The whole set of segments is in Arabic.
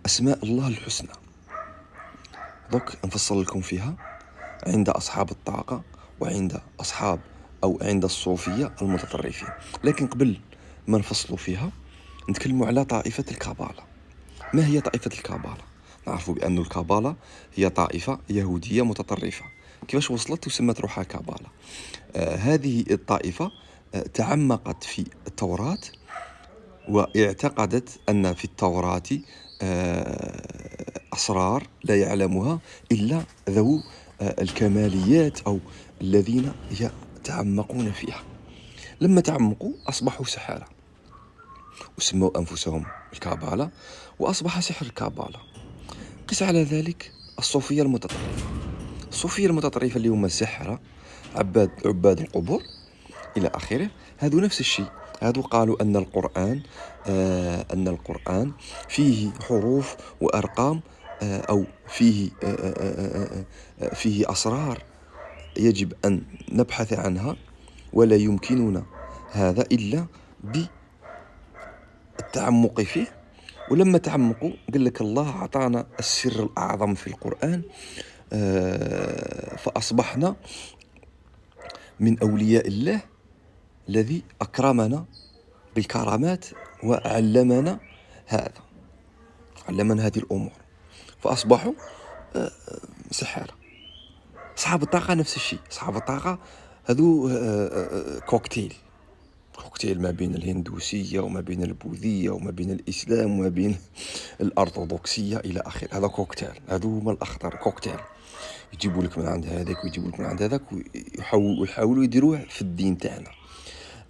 أسماء الله الحسنى دوك نفصل لكم فيها عند أصحاب الطاقة وعند أصحاب أو عند الصوفية المتطرفين. لكن قبل ما نفصلوا فيها نتكلموا على طائفة الكابالا. ما هي طائفة الكابالا؟ نعرفوا بأن الكابالا هي طائفة يهودية متطرفة. كيفاش وصلت وسمت روحها كابالا؟ هذه الطائفة تعمقت في التوراة واعتقدت أن في التوراة أسرار لا يعلمها إلا ذو الكماليات أو الذين يتعمقون فيها. لما تعمقوا أصبحوا سحرة وسموا أنفسهم الكابالا، وأصبح سحر الكابالا. قس على ذلك الصوفية المتطرفة. الصوفية المتطرفة اللي هم السحرة، عباد القبور إلى آخره، هذو نفس الشيء. هذو قالوا أن القرآن فيه حروف وأرقام أو فيه أسرار يجب أن نبحث عنها، ولا يمكننا هذا إلا بالتعمق فيه. ولما تعمقوا قال لك الله أعطانا السر الأعظم في القرآن، فأصبحنا من أولياء الله الذي أكرمنا بالكرامات وعلمنا هذه الأمور، فأصبحوا سحارة. أصحاب الطاقة نفس الشيء. أصحاب الطاقة هذو كوكتيل ما بين الهندوسية وما بين البوذية وما بين الإسلام وما بين الأرثوذكسية إلى آخره. هذا كوكتيل، هذو هما الأخطر كوكتيل. يجيبوا لك من عند هذاك ويجيبوا لك من عند هذاك ويحاولوا يديروه في الدين تاعنا.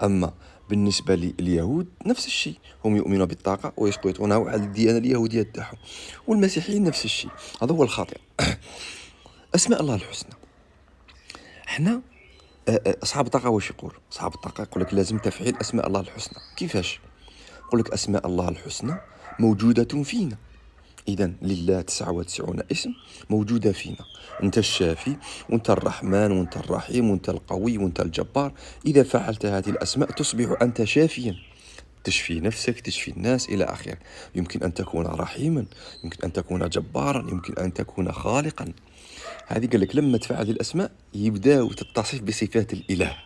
أما بالنسبة لليهود نفس الشيء، هم يؤمنون بالطاقة ويسقطونها على الديانة اليهودية تاعهم. والمسيحيين نفس الشيء. هذا هو الخطير. أسماء الله الحسنى، احنا أصحاب الطاقة واش يقول؟ أصحاب الطاقة يقول لك لازم تفعيل أسماء الله الحسنى. كيفاش؟ يقول لك أسماء الله الحسنى موجودة فينا. إذن لله 99 اسم موجودة فينا. أنت الشافي وأنت الرحمن وأنت الرحيم وأنت القوي وأنت الجبار. إذا فعلت هذه الأسماء تصبح أنت شافيا، تشفي نفسك، تشفي الناس إلى آخره. يمكن أن تكون رحيما، يمكن أن تكون جبارا، يمكن أن تكون خالقا. هذه قال لك لما تفعل الأسماء يبداو تتصف بصفات الإله،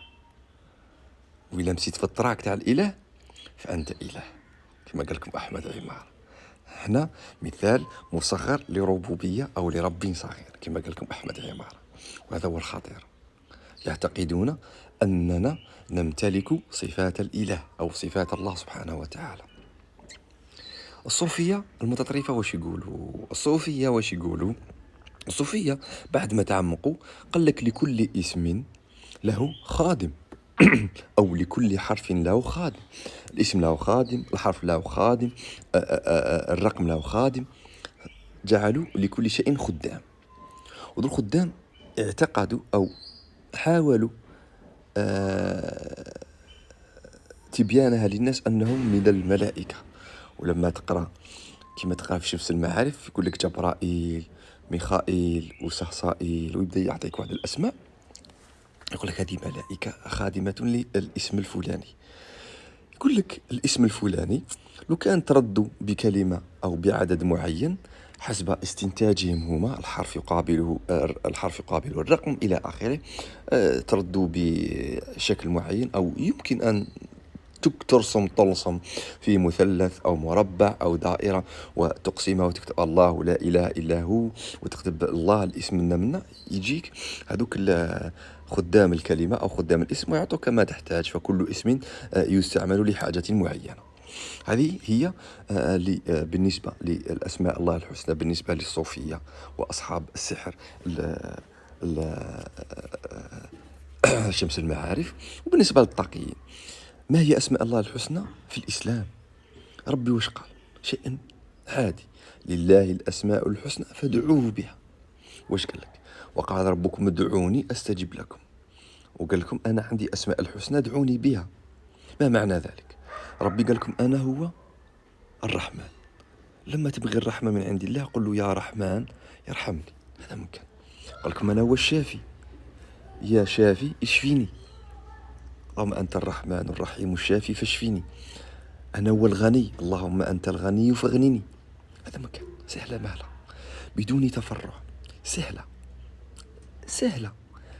وإلا مشيت في الطراك تاع الإله فأنت إله، كما قال لكم أحمد عمار. هنا مثال مصغر لربوبية أو لرب صغير كما قال لكم أحمد عمار. وهذا هو الخطير. يعتقدون أننا نمتلك صفات الإله أو صفات الله سبحانه وتعالى. الصوفية المتطرفة واش يقولوا؟ الصوفية بعد ما تعمقوا قال لك لكل اسم له خادم أو لكل حرف له خادم. الاسم له خادم، الحرف له خادم، الرقم له خادم. جعلوا لكل شيء خدام. وذو الخدام اعتقدوا أو حاولوا تبيانها للناس أنهم من الملائكة. ولما تقرأ كما تقرأ في شمس المعارف يقول لك جبرائيل، ميخائيل وسهصائيل، ويبدأ يعطيك واحد الأسماء، يقول لك هذه ملائكة خادمة للاسم الفلاني. يقول لك الاسم الفلاني لو كان تردوا بكلمة أو بعدد معين حسب استنتاجهم هما، الحرف يقابله الرقم إلى آخره، تردوا بشكل معين، أو يمكن أن ترسم طلسم في مثلث أو مربع أو دائرة وتقسمها وتكتب الله لا إله إلا هو وتكتب الله الاسم منا يجيك هذوك خدام الكلمة أو خدام الاسم ويعطوك ما تحتاج. فكل اسم يستعمل لحاجة معينة. هذه هي بالنسبة للأسماء الله الحسنى بالنسبة للصوفية وأصحاب السحر شمس المعارف. وبالنسبة للطاقيين، ما هي أسماء الله الحسنى في الإسلام؟ ربي وش قال؟ شيء عادي، لله الأسماء الحسنى فادعوه بها. وش قال لك؟ وقال ربكم ادعوني أستجب لكم. وقال لكم أنا عندي أسماء الحسنى ادعوني بها. ما معنى ذلك؟ ربي قال لكم أنا هو الرحمن، لما تبغي الرحمة من عند الله قل له يا رحمن يرحمني، هذا ممكن. قال لكم أنا هو الشافي، يا شافي اشفيني، اللهم أنت الرحمن الرحيم الشافي فاشفيني. أنا هو الغني، اللهم أنت الغني فاغنني. هذا مكان سهلة مهلة بدون تفرع، سهلة سهلة.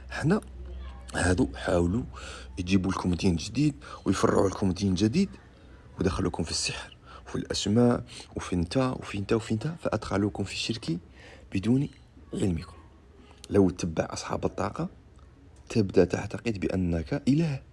حنا هادو حاولوا يجيبوا لكم دين جديد ويفرعوا لكم دين جديد ودخلوكم في السحر وفي الأسماء وفي انت فأدخلوكم في الشرك بدون علمكم. لو تتبع أصحاب الطاقة تبدأ تعتقد بأنك إله.